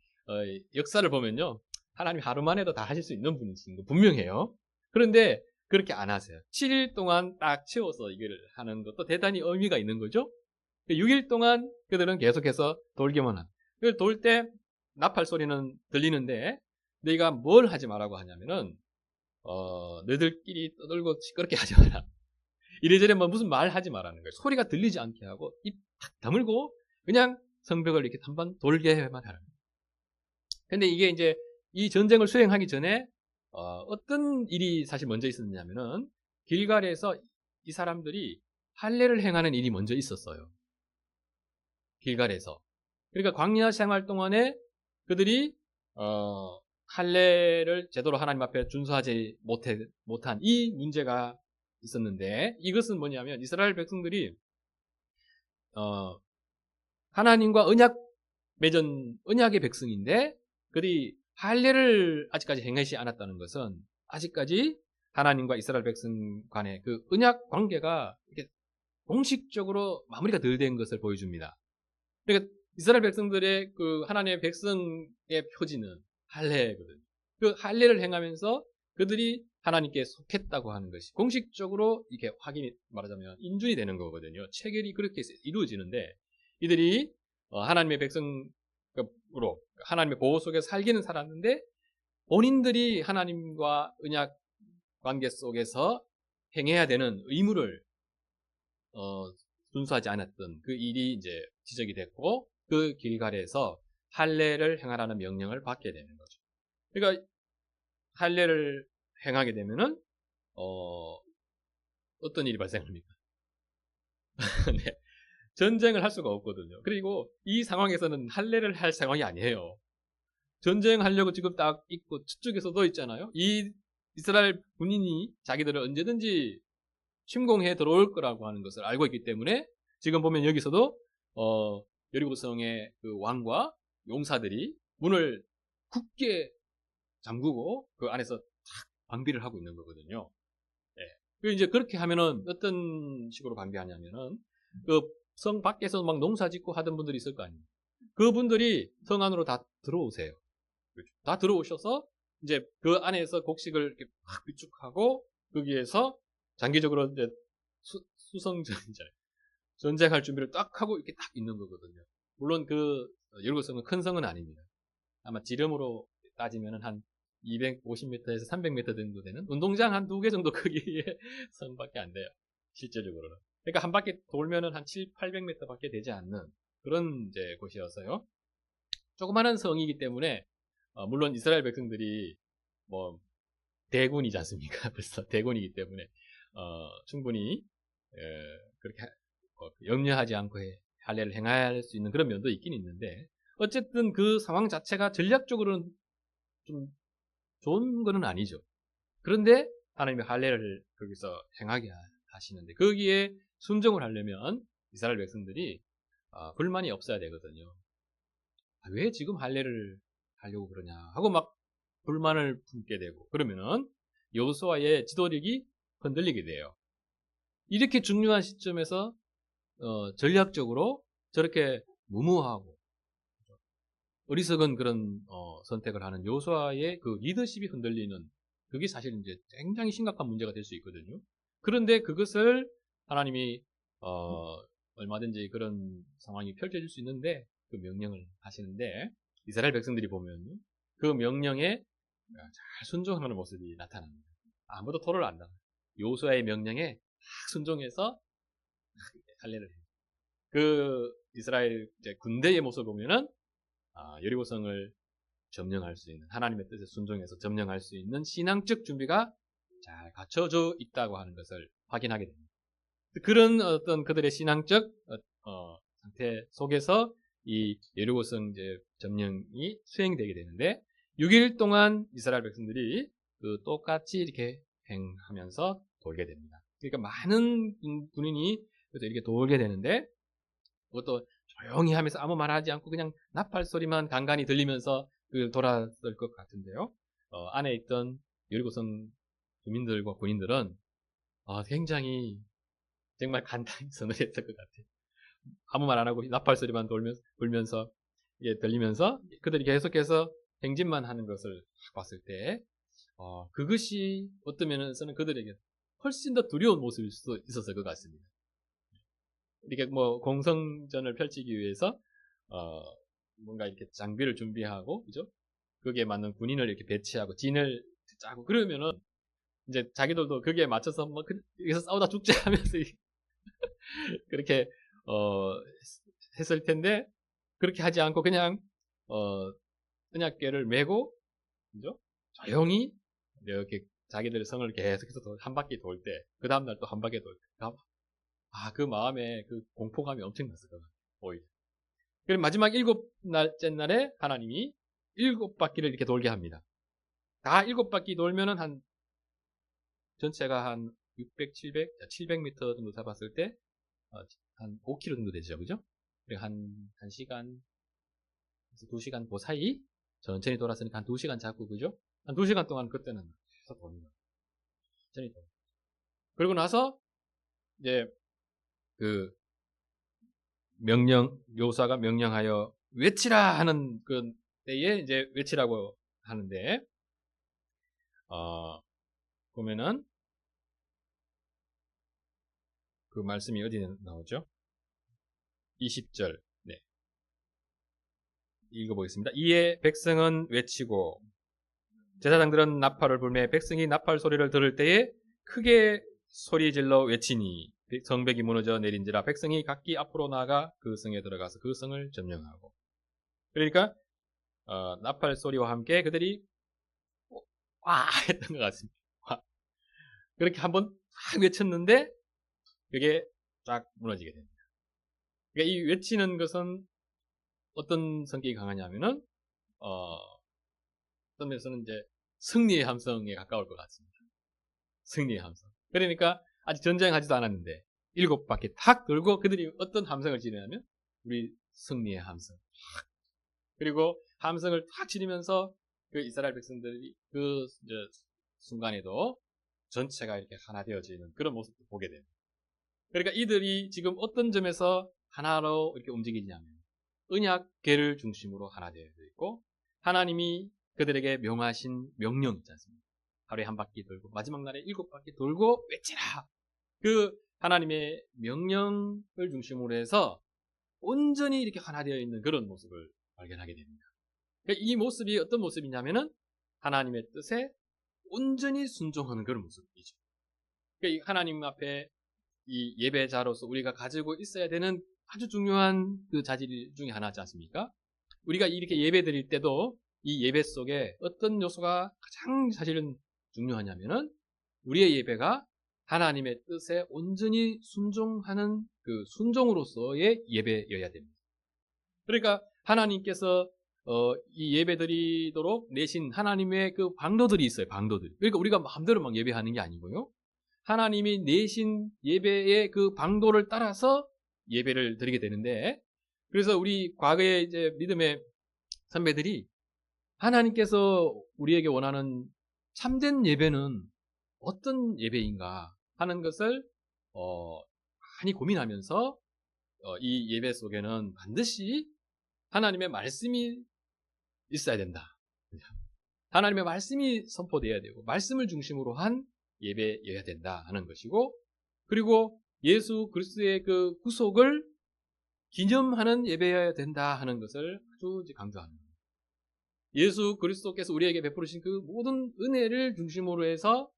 역사를 보면요. 하나님 하루 만에도 다 하실 수 있는 분이신 거 분명해요. 그런데 그렇게 안 하세요. 7일 동안 딱 채워서 이걸 하는 것도 대단히 의미가 있는 거죠. 6일 동안 그들은 계속해서 돌기만 합니다. 돌 때 나팔 소리는 들리는데 너희가 뭘 하지 말라고 하냐면은 너희들끼리 떠들고 시끄럽게 하지 마라. 이래저래 뭐 무슨 말 하지 말라는 거예요. 소리가 들리지 않게 하고 입 탁 다물고 그냥 성벽을 이렇게 한번 돌게만 하라는 거예요. 근데 이게 이제 이 전쟁을 수행하기 전에 어떤 일이 사실 먼저 있었냐면은 길갈에서 이 사람들이 할례를 행하는 일이 먼저 있었어요. 길갈에서. 그러니까 광야 생활 동안에 그들이 할례를 제대로 하나님 앞에 준수하지 못한 이 문제가 있었는데 이것은 뭐냐면 이스라엘 백성들이 하나님과 언약의 백성인데 그들이 할례를 아직까지 행하지 않았다는 것은 아직까지 하나님과 이스라엘 백성 간의 그 언약 관계가 이렇게 공식적으로 마무리가 덜 된 것을 보여줍니다. 그러니까 이스라엘 백성들의 그 하나님의 백성의 표지는 할례거든요. 그 할례를 행하면서 그들이 하나님께 속했다고 하는 것이 공식적으로 이렇게 확인이 말하자면 인준이 되는 거거든요. 체결이 그렇게 이루어지는데 이들이 하나님의 백성으로 하나님의 보호 속에 살기는 살았는데 본인들이 하나님과 언약 관계 속에서 행해야 되는 의무를 순수하지 않았던 그 일이 이제 지적이 됐고, 그 길갈에서 할례를 행하라는 명령을 받게 되는 거죠. 그러니까 할례를 행하게 되면은 어떤 일이 발생합니까? 네. 전쟁을 할 수가 없거든요. 그리고 이 상황에서는 할례를 할 상황이 아니에요. 전쟁하려고 지금 딱 있고 저쪽에서도 있잖아요. 이 이스라엘 군인이 자기들을 언제든지 침공해 들어올 거라고 하는 것을 알고 있기 때문에 지금 보면 여기서도 여리고성의 그 왕과 용사들이 문을 굳게 잠그고 그 안에서 탁 방비를 하고 있는 거거든요. 예. 그 이제 그렇게 하면은 어떤 식으로 방비하냐면은 그 성 밖에서 막 농사 짓고 하던 분들이 있을 거 아니에요. 그분들이 성 안으로 다 들어오세요. 그렇죠. 다 들어오셔서 이제 그 안에서 곡식을 이렇게 막 비축하고 거기에서 장기적으로 이제 수성전이잖아요. 전쟁할 준비를 딱 하고 이렇게 딱 있는 거거든요. 물론 그 여리고성은 큰 성은 아닙니다. 아마 지름으로 따지면 한 250m에서 300m 정도 되는 운동장 한 2개 정도 크기의 성밖에 안 돼요. 실제적으로는. 그러니까 한 바퀴 돌면은 한 7, 800m 밖에 되지 않는 그런 이제 곳이어서요. 조그마한 성이기 때문에 물론 이스라엘 백성들이 뭐 대군이지 않습니까? 벌써 대군이기 때문에 충분히 그렇게 염려하지 않고 할례를 행할 수 있는 그런 면도 있긴 있는데 어쨌든 그 상황 자체가 전략적으로는 좀 좋은 거는 아니죠. 그런데 하나님이 할례를 거기서 행하게 하시는데 거기에 순종을 하려면 이스라엘 백성들이 불만이 없어야 되거든요. 왜 지금 할례를 하려고 그러냐 하고 막 불만을 품게 되고 그러면은 여호수아의 지도력이 흔들리게 돼요. 이렇게 중요한 시점에서 전략적으로 저렇게 무모하고 어리석은 그런 선택을 하는 여호수아의 그 리더십이 흔들리는 그게 사실 이제 굉장히 심각한 문제가 될 수 있거든요. 그런데 그것을 하나님이 얼마든지 그런 상황이 펼쳐질 수 있는데 그 명령을 하시는데 이스라엘 백성들이 보면 그 명령에 잘 순종하는 모습이 나타납니다. 아무도 토를 안 당해요. 여호수아의 명령에 딱 순종해서 할례를 해요. 그 이스라엘 이제 군대의 모습을 보면은 여리고성을 점령할 수 있는 하나님의 뜻에 순종해서 점령할 수 있는 신앙적 준비가 잘 갖춰져 있다고 하는 것을 확인하게 됩니다. 그런 어떤 그들의 신앙적 상태 속에서 이 여리고성 이제 점령이 수행되게 되는데 6일 동안 이스라엘 백성들이 그 똑같이 이렇게 행하면서 돌게 됩니다. 그러니까 많은 군인이 이렇게 돌게 되는데 그것도 조용히 하면서 아무 말하지 않고 그냥 나팔 소리만 간간히 들리면서 돌았을 것 같은데요. 안에 있던 여리고성 주민들과 군인들은 굉장히 정말 간단히 서늘했을 것 같아요. 아무 말 안 하고 나팔 소리만 돌면서 이게 들리면서 그들이 계속해서 행진만 하는 것을 봤을 때 그것이 어떤 면에서는 그들에게 훨씬 더 두려운 모습일 수도 있었을 것 같습니다. 이렇게 뭐 공성전을 펼치기 위해서 뭔가 이렇게 장비를 준비하고 그죠? 거기에 맞는 군인을 이렇게 배치하고 진을 짜고 그러면은 이제 자기들도 거기에 맞춰서 뭐 여기서 싸우다 죽자 하면서 그렇게 했을 텐데 그렇게 하지 않고 그냥 언약궤를 메고 그죠? 조용히 이렇게 자기들의 성을 계속해서 한 바퀴 돌 때 그 다음날 또 한 바퀴 돌 때 그 마음에 그 공포감이 엄청났을 것 같아요. 오히려. 그리고 마지막 7날째 날에 하나님이 7바퀴를 이렇게 돌게 합니다. 다 7바퀴 돌면은 전체가 한 600, 700m 정도 잡았을 때 한 5km 정도 되죠. 그죠? 그리고 한 시간, 2시간 그 사이 천천히 돌았으니까 한 2시간 잡고 그죠? 한 2시간 동안 그때는 계속 돕니다. 천천히 돌. 그리고 나서 이제 그 여호수아가 명령하여 외치라 하는 그 때에 이제 외치라고 하는데 보면은 그 말씀이 어디 나오죠? 20절. 네. 읽어보겠습니다. 이에 백성은 외치고 제사장들은 나팔을 불매 백성이 나팔 소리를 들을 때에 크게 소리 질러 외치니 성벽이 무너져 내린지라 백성이 각기 앞으로 나아가 그 성에 들어가서 그 성을 점령하고. 그러니까 나팔 소리와 함께 그들이 와 했던 것 같습니다. 와. 그렇게 한번 딱 외쳤는데 그게 쫙 무너지게 됩니다. 그러니까 이 외치는 것은 어떤 성격이 강하냐면은 어떤 면에서는 이제 승리의 함성에 가까울 것 같습니다. 승리의 함성. 그러니까 아직 전쟁하지도 않았는데 7바퀴 탁 돌고 그들이 어떤 함성을 지르냐면 우리 승리의 함성. 그리고 함성을 탁 지르면서 그 이스라엘 백성들이 그 순간에도 전체가 이렇게 하나 되어지는 그런 모습을 보게 됩니다. 그러니까 이들이 지금 어떤 점에서 하나로 이렇게 움직이냐면 언약궤를 중심으로 하나 되어 있고 하나님이 그들에게 명하신 명령 있지 않습니까? 하루에 한 바퀴 돌고 마지막 날에 7바퀴 돌고 외치라. 그 하나님의 명령을 중심으로 해서 온전히 이렇게 하나 되어 있는 그런 모습을 발견하게 됩니다. 그러니까 이 모습이 어떤 모습이냐면은 하나님의 뜻에 온전히 순종하는 그런 모습이죠. 그러니까 하나님 앞에 이 예배자로서 우리가 가지고 있어야 되는 아주 중요한 그 자질 중에 하나지 않습니까? 우리가 이렇게 예배 드릴 때도 이 예배 속에 어떤 요소가 가장 사실은 중요하냐면은 우리의 예배가 하나님의 뜻에 온전히 순종하는 그 순종으로서의 예배여야 됩니다. 그러니까 하나님께서 이 예배 드리도록 내신 하나님의 그 방도들이 있어요. 방도들. 그러니까 우리가 마음대로 막 예배하는 게 아니고요. 하나님이 내신 예배의 그 방도를 따라서 예배를 드리게 되는데, 그래서 우리 과거의 이제 믿음의 선배들이 하나님께서 우리에게 원하는 참된 예배는 어떤 예배인가 하는 것을 많이 고민하면서 이 예배 속에는 반드시 하나님의 말씀이 있어야 된다. 하나님의 말씀이 선포되어야 되고 말씀을 중심으로 한 예배여야 된다 하는 것이고, 그리고 예수 그리스도의 그 구속을 기념하는 예배여야 된다 하는 것을 아주 강조합니다. 예수 그리스도께서 우리에게 베푸르신 그 모든 은혜를 중심으로 해서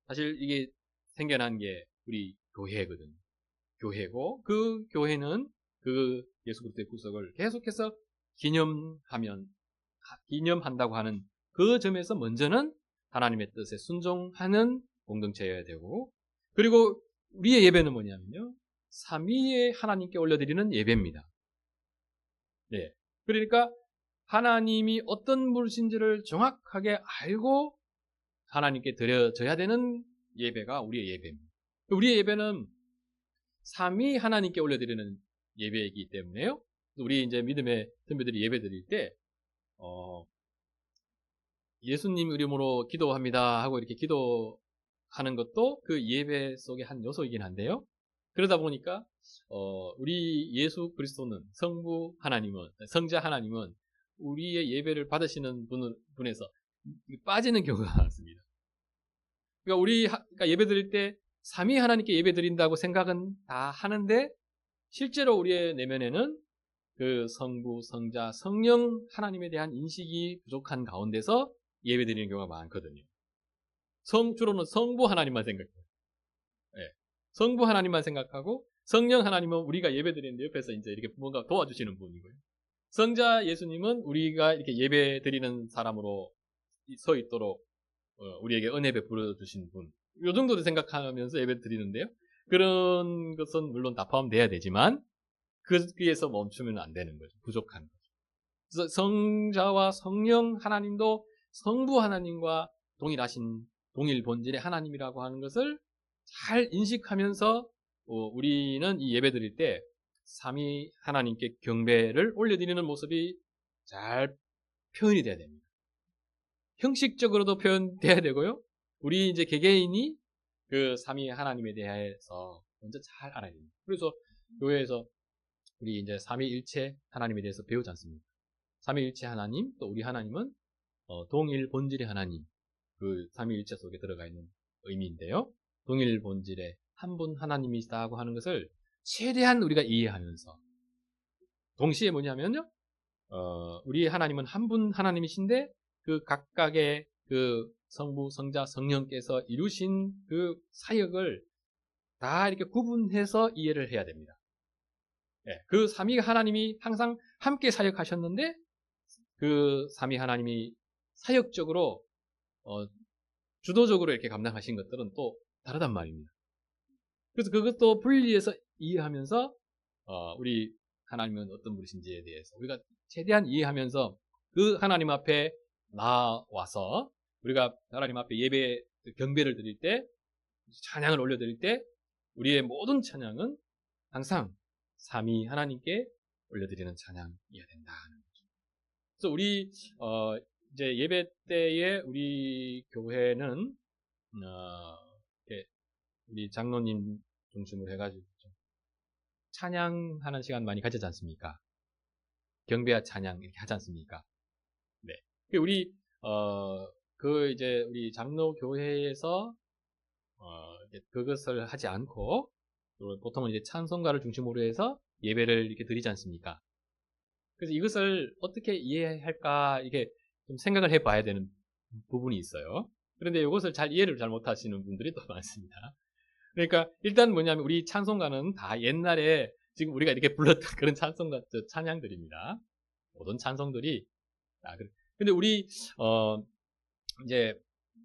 사실 이게 생겨난 게 우리 교회거든요. 교회고 그 교회는 그 예수 그리스도의 구속을 계속해서 기념한다고 하는 그 점에서 먼저는 하나님의 뜻에 순종하는 공동체여야 되고, 그리고 우리의 예배는 뭐냐면요, 삼위의 하나님께 올려드리는 예배입니다. 네. 그러니까 하나님이 어떤 분이신지를 정확하게 알고 하나님께 드려져야 되는 예배가 우리의 예배입니다. 우리의 예배는 삼위 하나님께 올려드리는 예배이기 때문에요. 우리 이제 믿음의 선배들이 예배 드릴 때 예수님 이름으로 기도합니다 하고 이렇게 기도하는 것도 그 예배 속의 한 요소이긴 한데요. 그러다 보니까 우리 예수 그리스도는 성자 하나님은 우리의 예배를 받으시는 분에서 빠지는 경우가 많습니다. 그러니까 그러니까 예배 드릴 때 삼위 하나님께 예배 드린다고 생각은 다 하는데 실제로 우리의 내면에는 그 성부, 성자, 성령 하나님에 대한 인식이 부족한 가운데서 예배 드리는 경우가 많거든요. 주로는 성부 하나님만 생각해요. 네. 성부 하나님만 생각하고 성령 하나님은 우리가 예배 드리는데 옆에서 이제 이렇게 뭔가 도와주시는 분이고요. 성자 예수님은 우리가 이렇게 예배 드리는 사람으로 서 있도록 우리에게 은혜 베풀어 주신 분. 이 정도로 생각하면서 예배 드리는데요. 그런 것은 물론 다 포함돼야 되지만 거기에서 멈추면 안 되는 거죠. 부족한 거죠. 그래서 성자와 성령 하나님도 성부 하나님과 동일 본질의 하나님이라고 하는 것을 잘 인식하면서 우리는 이 예배 드릴 때 삼위 하나님께 경배를 올려드리는 모습이 잘 표현이 돼야 됩니다. 형식적으로도 표현돼야 되고요. 우리 이제 개개인이 그 삼위 하나님에 대해서 먼저 잘 알아야 됩니다. 그래서 교회에서 우리 이제 삼위일체 하나님에 대해서 배우지 않습니까? 삼위일체 하나님, 또 우리 하나님은 동일 본질의 하나님, 그 삼위일체 속에 들어가 있는 의미인데요. 동일 본질의 한 분 하나님이시다고 하는 것을 최대한 우리가 이해하면서 동시에 뭐냐면요, 우리 하나님은 한 분 하나님이신데 그 각각의 그 성부, 성자, 성령께서 이루신 그 사역을 다 이렇게 구분해서 이해를 해야 됩니다. 예, 그 삼위 하나님이 항상 함께 사역하셨는데 그 삼위 하나님이 사역적으로 주도적으로 이렇게 감당하신 것들은 또 다르단 말입니다. 그래서 그것도 분리해서 이해하면서 우리 하나님은 어떤 분이신지에 대해서 우리가 최대한 이해하면서 그 하나님 앞에 나와서 우리가 하나님 앞에 예배 경배를 드릴 때 찬양을 올려드릴 때 우리의 모든 찬양은 항상 삼위 하나님께 올려드리는 찬양이어야 된다는 거죠. 그래서 우리 이제 예배 때에 우리 교회는 이렇게 우리 장로님 중심으로 해가지고 찬양하는 시간 많이 가지지 않습니까? 경배와 찬양 이렇게 하지 않습니까? 네. 우리 이제 우리 장로 교회에서 그것을 하지 않고 보통은 이제 찬송가를 중심으로 해서 예배를 이렇게 드리지 않습니까? 그래서 이것을 어떻게 이해할까 이게 좀 생각을 해봐야 되는 부분이 있어요. 그런데 이것을 이해를 잘 못하시는 분들이 또 많습니다. 그러니까 일단 뭐냐면 우리 찬송가는 다 옛날에 지금 우리가 이렇게 불렀던 그런 찬송가 찬양들입니다. 모든 찬송들이 근데 우리 이제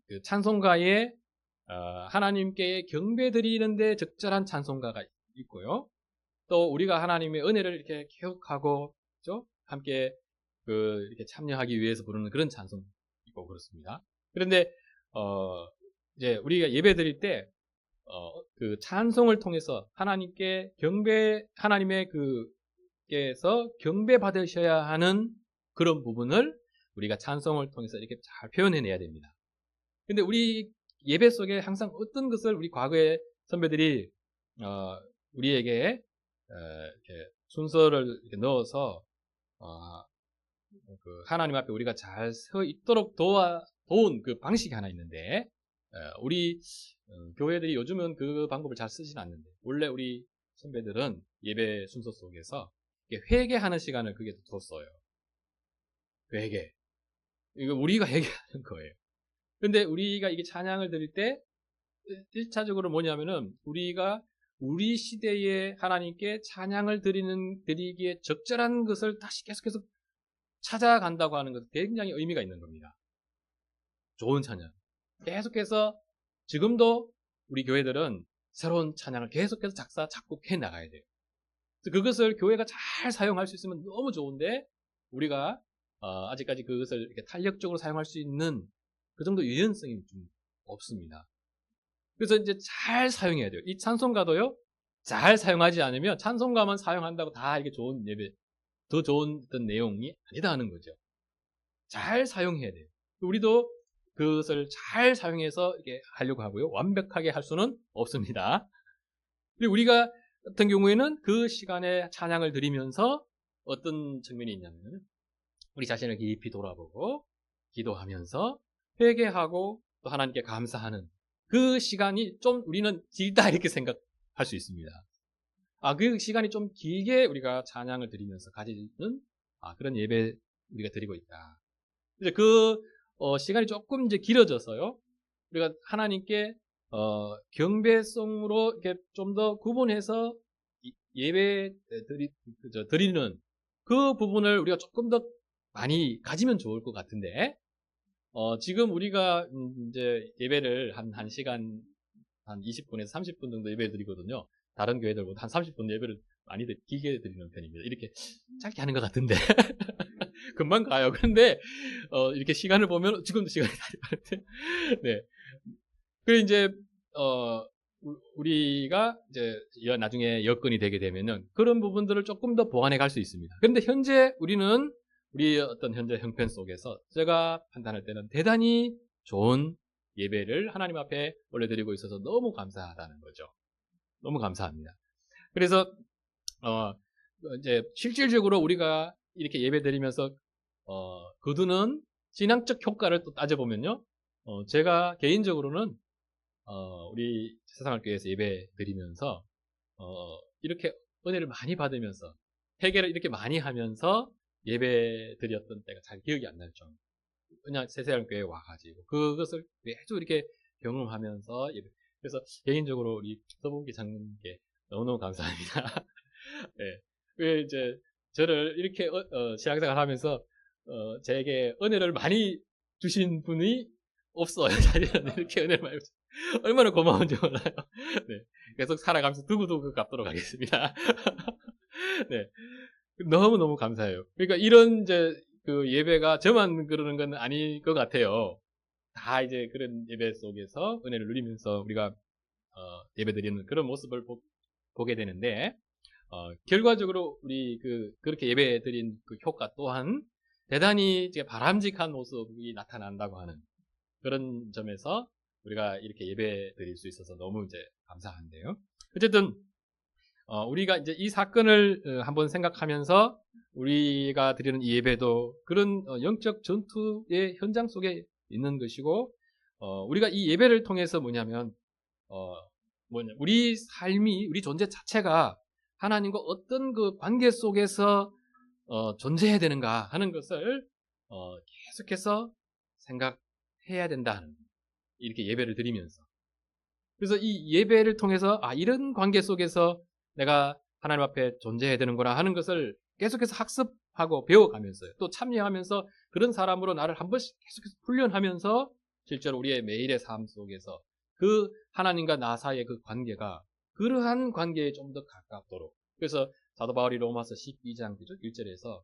그 찬송가에 하나님께 경배 드리는데 적절한 찬송가가 있고요. 또 우리가 하나님의 은혜를 이렇게 기억하고 그렇죠? 함께 이렇게 참여하기 위해서 부르는 그런 찬송 있고 그렇습니다. 그런데 이제 우리가 예배 드릴 때 그 찬송을 통해서 하나님께 하나님의 께서 경배 받으셔야 하는 그런 부분을 우리가 찬송을 통해서 이렇게 잘 표현해내야 됩니다. 근데 우리 예배 속에 항상 어떤 것을 우리 과거의 선배들이 우리에게 이렇게 순서를 이렇게 넣어서 그 하나님 앞에 우리가 잘 서 있도록 도운 그 방식이 하나 있는데 우리 교회들이 요즘은 그 방법을 잘 쓰지는 않는데 원래 우리 선배들은 예배 순서 속에서 회개하는 시간을 그게 뒀어요. 회개. 이거 우리가 회개하는 거예요. 근데 우리가 이게 찬양을 드릴 때 1차적으로 뭐냐면은 우리가 우리 시대에 하나님께 찬양을 드리기에 적절한 것을 다시 계속해서 찾아간다고 하는 것은 굉장히 의미가 있는 겁니다. 좋은 찬양. 계속해서 지금도 우리 교회들은 새로운 찬양을 계속해서 작곡해 나가야 돼요. 그것을 교회가 잘 사용할 수 있으면 너무 좋은데 우리가 아직까지 그것을 이렇게 탄력적으로 사용할 수 있는 그 정도 유연성이 좀 없습니다. 그래서 이제 잘 사용해야 돼요. 이 찬송가도요, 잘 사용하지 않으면 찬송가만 사용한다고 다 이게 좋은 예배, 더 좋은 어떤 내용이 아니다 하는 거죠. 잘 사용해야 돼요. 우리도 그것을 잘 사용해서 이렇게 하려고 하고요. 완벽하게 할 수는 없습니다. 그리고 우리가 같은 경우에는 그 시간에 찬양을 드리면서 어떤 측면이 있냐면 우리 자신을 깊이 돌아보고 기도하면서 회개하고 또 하나님께 감사하는 그 시간이 좀 우리는 길다 이렇게 생각할 수 있습니다. 그 시간이 좀 길게 우리가 찬양을 드리면서 가지는 그런 예배 우리가 드리고 있다. 이제 시간이 조금 이제 길어져서요. 우리가 하나님께 경배송으로 이렇게 좀 더 구분해서 예배 드리는 그 부분을 우리가 조금 더 많이 가지면 좋을 것 같은데 지금 우리가 이제 예배를 한 1시간 한 20분에서 30분 정도 예배 드리거든요. 다른 교회들보다 한 30분 예배를 많이 길게 드리는 편입니다. 이렇게 짧게 하는 것 같은데 금방 가요. 그런데 이렇게 시간을 보면 지금도 시간이 다 가는데 네. 그리고 이제 우리가 이제 나중에 여건이 되게 되면은 그런 부분들을 조금 더 보완해 갈 수 있습니다. 그런데 현재 우리는 우리 어떤 현재 형편 속에서 제가 판단할 때는 대단히 좋은 예배를 하나님 앞에 올려드리고 있어서 너무 감사하다는 거죠. 너무 감사합니다. 그래서 이제 실질적으로 우리가 이렇게 예배 드리면서 거두는 신앙적 효과를 또 따져보면요. 제가 개인적으로는 우리 세상학교에서 예배 드리면서 이렇게 은혜를 많이 받으면서 회개를 이렇게 많이 하면서 예배 드렸던 때가 잘 기억이 안 날 정도. 그냥 새세랑교회에 와가지고 그것을 매주 이렇게 경험하면서 그래서 개인적으로 우리 서봉기 장님께 너무너무 감사합니다. 네. 왜 이제 저를 이렇게 신앙생활 하면서 제게 은혜를 많이 주신 분이 없어요. 사실은 이렇게 은혜를 많이 얼마나 고마운지 몰라요. 네. 계속 살아가면서 두고두고 갚도록 하겠습니다. 네. 너무너무 감사해요. 그러니까 이런 이제 그 예배가 저만 그러는 건 아닐 것 같아요. 다 이제 그런 예배 속에서 은혜를 누리면서 우리가 예배 드리는 그런 모습을 보게 되는데, 결과적으로 우리 그렇게 예배 드린 그 효과 또한 대단히 이제 바람직한 모습이 나타난다고 하는 그런 점에서 우리가 이렇게 예배 드릴 수 있어서 너무 이제 감사한데요. 어쨌든, 우리가 이제 이 사건을 한번 생각하면서 우리가 드리는 이 예배도 그런 영적 전투의 현장 속에 있는 것이고, 우리가 이 예배를 통해서 우리 삶이, 우리 존재 자체가 하나님과 어떤 그 관계 속에서 존재해야 되는가 하는 것을 계속해서 생각해야 된다는, 이렇게 예배를 드리면서. 그래서 이 예배를 통해서 이런 관계 속에서 내가 하나님 앞에 존재해야 되는구나 하는 것을 계속해서 학습하고 배워가면서요. 또 참여하면서 그런 사람으로 나를 한 번씩 계속해서 훈련하면서 실제로 우리의 매일의 삶 속에서 그 하나님과 나 사이의 그 관계가 그러한 관계에 좀 더 가깝도록. 그래서 사도 바울이 로마서 12장 1절에서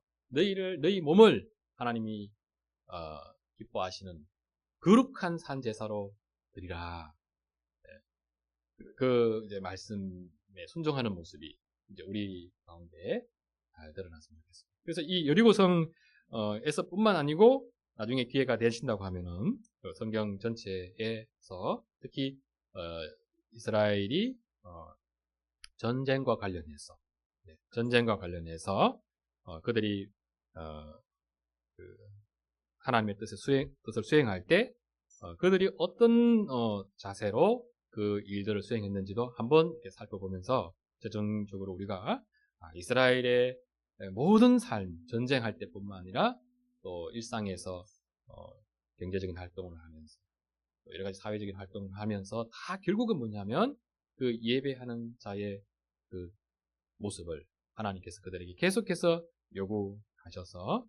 너희 몸을 하나님이 기뻐하시는 거룩한 산 제사로 드리라. 그 이제 말씀에 순종하는 모습이 이제 우리 가운데 잘 드러났으면 좋겠습니다. 그래서 이 여리고성에서뿐만 아니고 나중에 기회가 되신다고 하면은 그 성경 전체에서 특히 이스라엘이 전쟁과 관련해서 그들이 그 하나님의 뜻을 수행할 때 그들이 어떤 자세로 그 일들을 수행했는지도 한번 살펴보면서 최종적으로 우리가 이스라엘의 모든 삶, 전쟁할 때뿐만 아니라 또 일상에서 경제적인 활동을 하면서 또 여러 가지 사회적인 활동을 하면서 다 결국은 뭐냐면 그 예배하는 자의 그 모습을 하나님께서 그들에게 계속해서 요구하셔서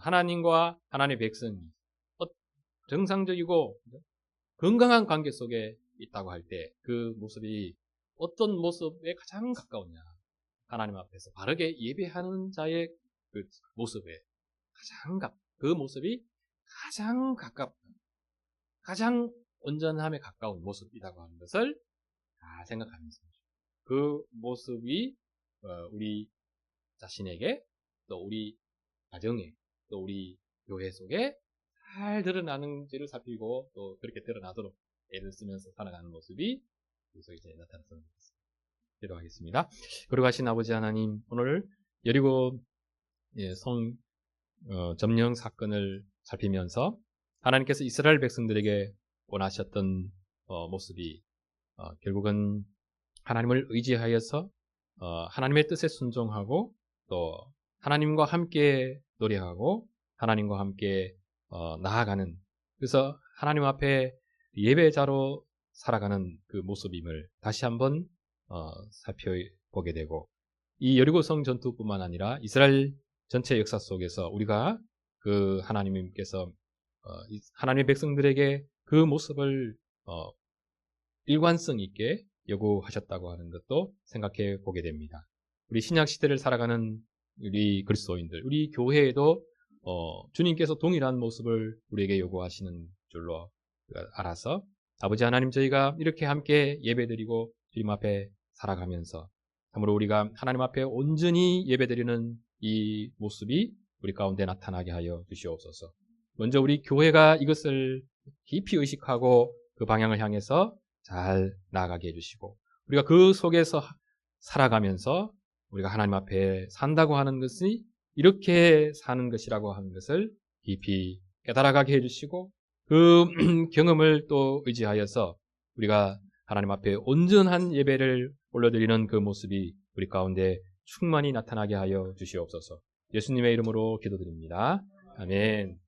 하나님과 하나님의 백성이 정상적이고 건강한 관계 속에 있다고 할 때 그 모습이 어떤 모습에 가장 가까우냐. 하나님 앞에서 바르게 예배하는 자의 그 모습에 그 모습이 가장 가장 온전함에 가까운 모습이라고 하는 것을 생각하면서 그 모습이 우리 자신에게 또 우리 가정에 또 우리 교회 속에 잘 드러나는지를 살피고 또 그렇게 드러나도록 애를 쓰면서 살아가는 모습이 여기서 이제 나타났으면 좋겠습니다. 기도하겠습니다. 거룩하신 아버지 하나님, 오늘 여리고 성 점령 사건을 살피면서 하나님께서 이스라엘 백성들에게 원하셨던 모습이 결국은 하나님을 의지하여서 하나님의 뜻에 순종하고 또 하나님과 함께 노래하고 하나님과 함께 나아가는, 그래서 하나님 앞에 예배자로 살아가는 그 모습임을 다시 한번 살펴보게 되고, 이 여리고성 전투뿐만 아니라 이스라엘 전체 역사 속에서 우리가 그 하나님께서 하나님의 백성들에게 그 모습을 일관성 있게 요구하셨다고 하는 것도 생각해 보게 됩니다. 우리 신약 시대를 살아가는 우리 그리스도인들, 우리 교회에도 주님께서 동일한 모습을 우리에게 요구하시는 줄로 알아서 아버지 하나님, 저희가 이렇게 함께 예배드리고 주님 앞에 살아가면서 참으로 우리가 하나님 앞에 온전히 예배드리는 이 모습이 우리 가운데 나타나게 하여 주시옵소서. 먼저 우리 교회가 이것을 깊이 의식하고 그 방향을 향해서 잘 나아가게 해주시고, 우리가 그 속에서 살아가면서 우리가 하나님 앞에 산다고 하는 것이 이렇게 사는 것이라고 하는 것을 깊이 깨달아가게 해주시고, 그 경험을 또 의지하여서 우리가 하나님 앞에 온전한 예배를 올려드리는 그 모습이 우리 가운데 충만히 나타나게 하여 주시옵소서. 예수님의 이름으로 기도드립니다. 아멘.